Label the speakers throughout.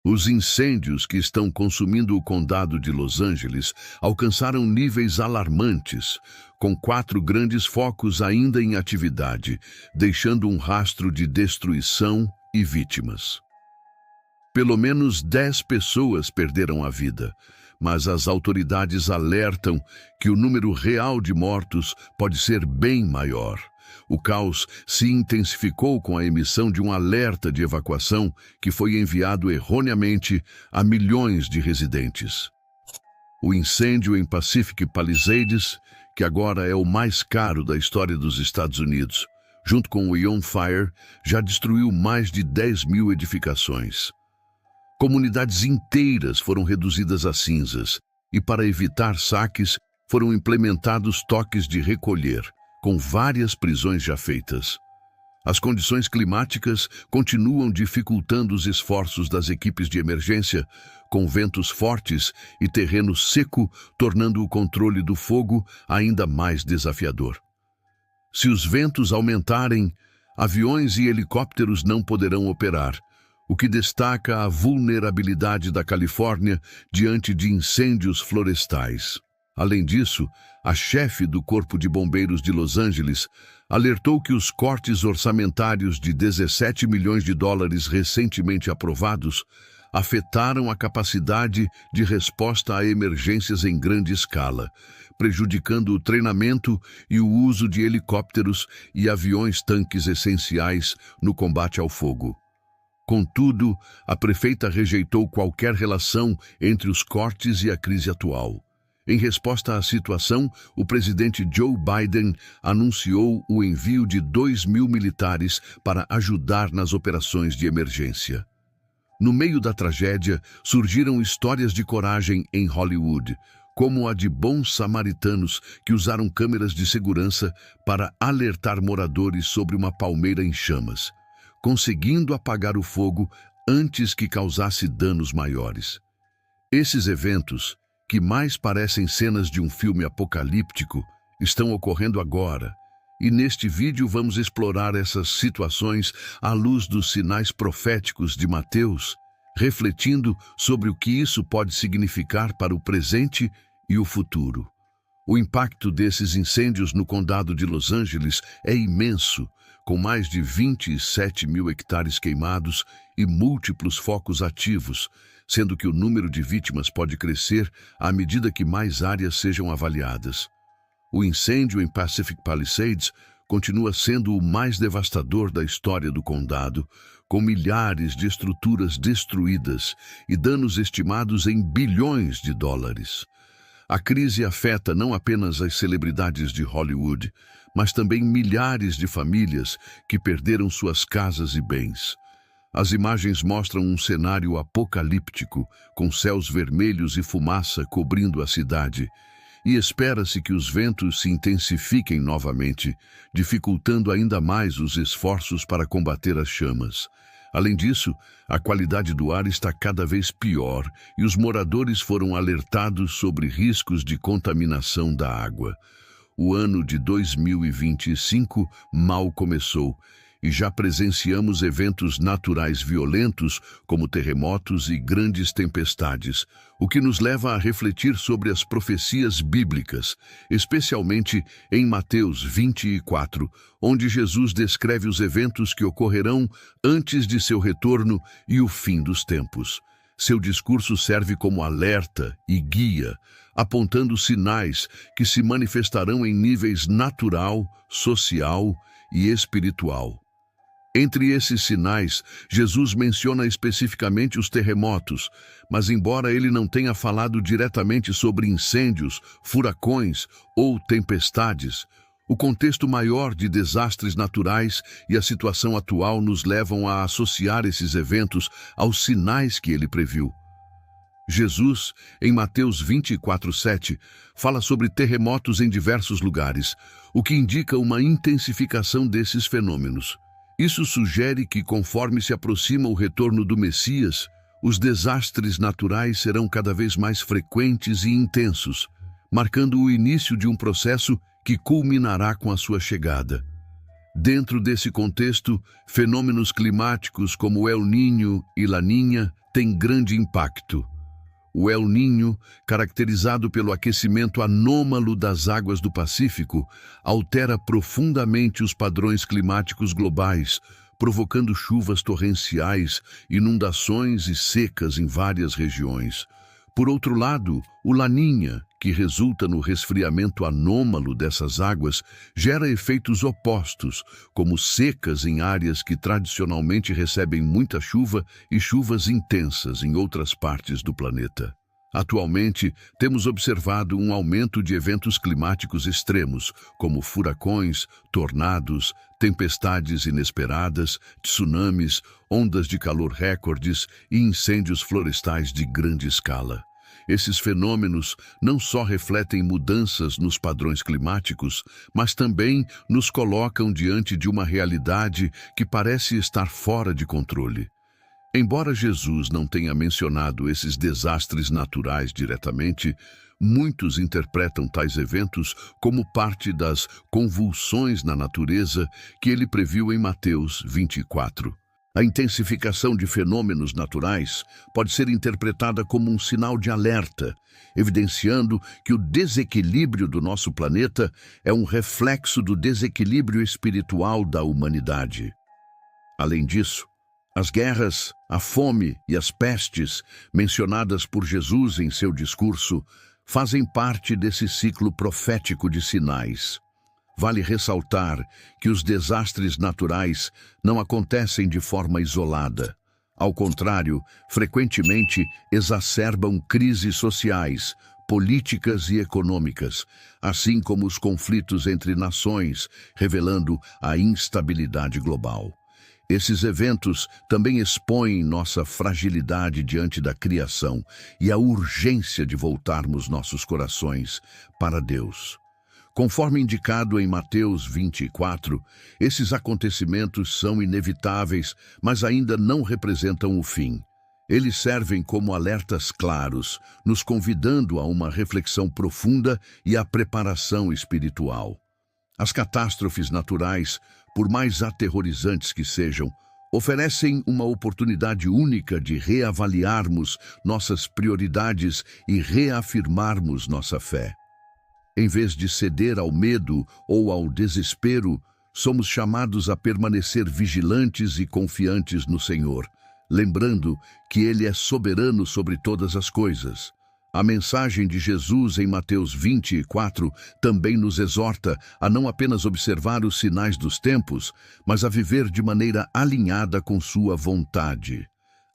Speaker 1: Os incêndios que estão consumindo o condado de Los Angeles alcançaram níveis alarmantes, com 4 grandes focos ainda em atividade, deixando um rastro de destruição e vítimas. Pelo menos 10 pessoas perderam a vida, mas as autoridades alertam que o número real de mortos pode ser bem maior. O caos se intensificou com a emissão de um alerta de evacuação que foi enviado erroneamente a milhões de residentes. O incêndio em Pacific Palisades, que agora é o mais caro da história dos Estados Unidos, junto com o Ion Fire, já destruiu mais de 10 mil edificações. Comunidades inteiras foram reduzidas a cinzas e, para evitar saques, foram implementados toques de recolher, com várias prisões já feitas. As condições climáticas continuam dificultando os esforços das equipes de emergência, com ventos fortes e terreno seco, tornando o controle do fogo ainda mais desafiador. Se os ventos aumentarem, aviões e helicópteros não poderão operar, o que destaca a vulnerabilidade da Califórnia diante de incêndios florestais. Além disso, a chefe do Corpo de Bombeiros de Los Angeles alertou que os cortes orçamentários de 17 milhões de dólares recentemente aprovados afetaram a capacidade de resposta a emergências em grande escala, prejudicando o treinamento e o uso de helicópteros e aviões-tanques essenciais no combate ao fogo. Contudo, a prefeita rejeitou qualquer relação entre os cortes e a crise atual. Em resposta à situação, o presidente Joe Biden anunciou o envio de 2.000 militares para ajudar nas operações de emergência. No meio da tragédia, surgiram histórias de coragem em Hollywood, como a de bons samaritanos que usaram câmeras de segurança para alertar moradores sobre uma palmeira em chamas, conseguindo apagar o fogo antes que causasse danos maiores. Esses eventos, que mais parecem cenas de um filme apocalíptico, estão ocorrendo agora, e neste vídeo vamos explorar essas situações à luz dos sinais proféticos de Mateus, refletindo sobre o que isso pode significar para o presente e o futuro. O impacto desses incêndios no condado de Los Angeles é imenso, com mais de 27 mil hectares queimados e múltiplos focos ativos, sendo que o número de vítimas pode crescer à medida que mais áreas sejam avaliadas. O incêndio em Pacific Palisades continua sendo o mais devastador da história do condado, com milhares de estruturas destruídas e danos estimados em bilhões de dólares. A crise afeta não apenas as celebridades de Hollywood, mas também milhares de famílias que perderam suas casas e bens. As imagens mostram um cenário apocalíptico, com céus vermelhos e fumaça cobrindo a cidade, e espera-se que os ventos se intensifiquem novamente, dificultando ainda mais os esforços para combater as chamas. Além disso, a qualidade do ar está cada vez pior e os moradores foram alertados sobre riscos de contaminação da água. O ano de 2025 mal começou e já presenciamos eventos naturais violentos, como terremotos e grandes tempestades, o que nos leva a refletir sobre as profecias bíblicas, especialmente em Mateus 24, onde Jesus descreve os eventos que ocorrerão antes de seu retorno e o fim dos tempos. Seu discurso serve como alerta e guia, apontando sinais que se manifestarão em níveis natural, social e espiritual. Entre esses sinais, Jesus menciona especificamente os terremotos, mas embora ele não tenha falado diretamente sobre incêndios, furacões ou tempestades, o contexto maior de desastres naturais e a situação atual nos levam a associar esses eventos aos sinais que ele previu. Jesus, em Mateus 24:7, fala sobre terremotos em diversos lugares, o que indica uma intensificação desses fenômenos. Isso sugere que, conforme se aproxima o retorno do Messias, os desastres naturais serão cada vez mais frequentes e intensos, marcando o início de um processo que culminará com a sua chegada. Dentro desse contexto, fenômenos climáticos como El Niño e Laninha tem grande impacto. O El Niño, caracterizado pelo aquecimento anômalo das águas do Pacífico, altera profundamente os padrões climáticos globais, provocando chuvas torrenciais, inundações e secas em várias regiões. Por outro lado, o Laninha, que resulta no resfriamento anômalo dessas águas, gera efeitos opostos, como secas em áreas que tradicionalmente recebem muita chuva e chuvas intensas em outras partes do planeta. Atualmente, temos observado um aumento de eventos climáticos extremos, como furacões, tornados, tempestades inesperadas, tsunamis, ondas de calor recordes e incêndios florestais de grande escala. Esses fenômenos não só refletem mudanças nos padrões climáticos, mas também nos colocam diante de uma realidade que parece estar fora de controle. Embora Jesus não tenha mencionado esses desastres naturais diretamente, muitos interpretam tais eventos como parte das convulsões na natureza que ele previu em Mateus 24. A intensificação de fenômenos naturais pode ser interpretada como um sinal de alerta, evidenciando que o desequilíbrio do nosso planeta é um reflexo do desequilíbrio espiritual da humanidade. Além disso, as guerras, a fome e as pestes, mencionadas por Jesus em seu discurso, fazem parte desse ciclo profético de sinais. Vale ressaltar que os desastres naturais não acontecem de forma isolada. Ao contrário, frequentemente exacerbam crises sociais, políticas e econômicas, assim como os conflitos entre nações, revelando a instabilidade global. Esses eventos também expõem nossa fragilidade diante da criação e a urgência de voltarmos nossos corações para Deus. Conforme indicado em Mateus 24, esses acontecimentos são inevitáveis, mas ainda não representam o fim. Eles servem como alertas claros, nos convidando a uma reflexão profunda e à preparação espiritual. As catástrofes naturais, por mais aterrorizantes que sejam, oferecem uma oportunidade única de reavaliarmos nossas prioridades e reafirmarmos nossa fé. Em vez de ceder ao medo ou ao desespero, somos chamados a permanecer vigilantes e confiantes no Senhor, lembrando que Ele é soberano sobre todas as coisas. A mensagem de Jesus em Mateus 24 também nos exorta a não apenas observar os sinais dos tempos, mas a viver de maneira alinhada com sua vontade.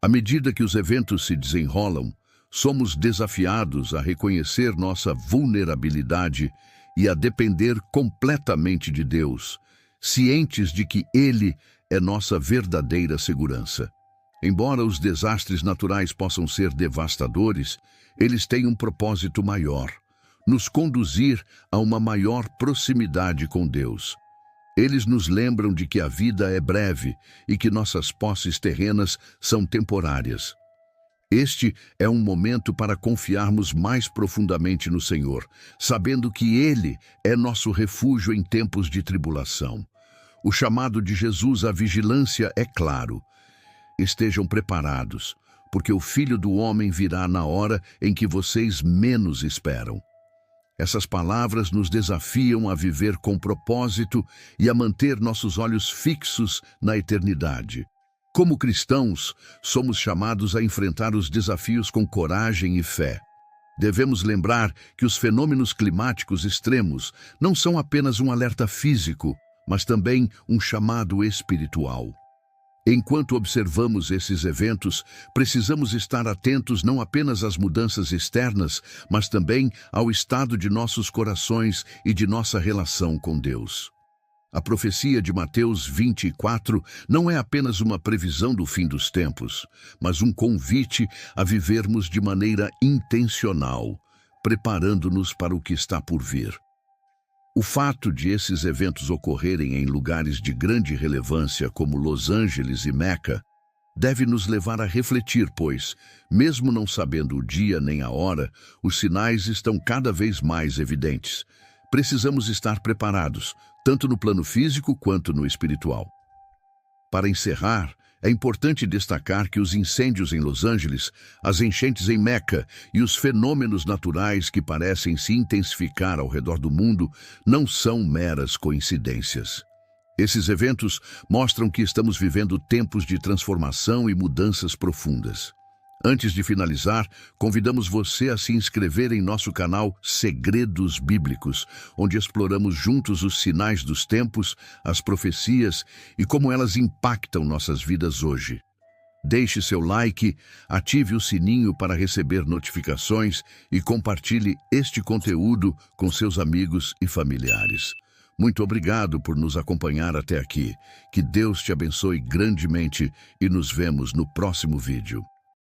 Speaker 1: À medida que os eventos se desenrolam, somos desafiados a reconhecer nossa vulnerabilidade e a depender completamente de Deus, cientes de que Ele é nossa verdadeira segurança. Embora os desastres naturais possam ser devastadores, eles têm um propósito maior: nos conduzir a uma maior proximidade com Deus. Eles nos lembram de que a vida é breve e que nossas posses terrenas são temporárias. Este é um momento para confiarmos mais profundamente no Senhor, sabendo que Ele é nosso refúgio em tempos de tribulação. O chamado de Jesus à vigilância é claro. Estejam preparados, porque o Filho do Homem virá na hora em que vocês menos esperam. Essas palavras nos desafiam a viver com propósito e a manter nossos olhos fixos na eternidade. Como cristãos, somos chamados a enfrentar os desafios com coragem e fé. Devemos lembrar que os fenômenos climáticos extremos não são apenas um alerta físico, mas também um chamado espiritual. Enquanto observamos esses eventos, precisamos estar atentos não apenas às mudanças externas, mas também ao estado de nossos corações e de nossa relação com Deus. A profecia de Mateus 24 não é apenas uma previsão do fim dos tempos, mas um convite a vivermos de maneira intencional, preparando-nos para o que está por vir. O fato de esses eventos ocorrerem em lugares de grande relevância como Los Angeles e Meca deve nos levar a refletir, pois, mesmo não sabendo o dia nem a hora, os sinais estão cada vez mais evidentes. Precisamos estar preparados, tanto no plano físico quanto no espiritual. Para encerrar, É importante destacar que os incêndios em Los Angeles, as enchentes em Meca e os fenômenos naturais que parecem se intensificar ao redor do mundo não são meras coincidências. Esses eventos mostram que estamos vivendo tempos de transformação e mudanças profundas. Antes de finalizar, convidamos você a se inscrever em nosso canal Segredos Bíblicos, onde exploramos juntos os sinais dos tempos, as profecias e como elas impactam nossas vidas hoje. Deixe seu like, ative o sininho para receber notificações e compartilhe este conteúdo com seus amigos e familiares. Muito obrigado por nos acompanhar até aqui. Que Deus te abençoe grandemente e nos vemos no próximo vídeo.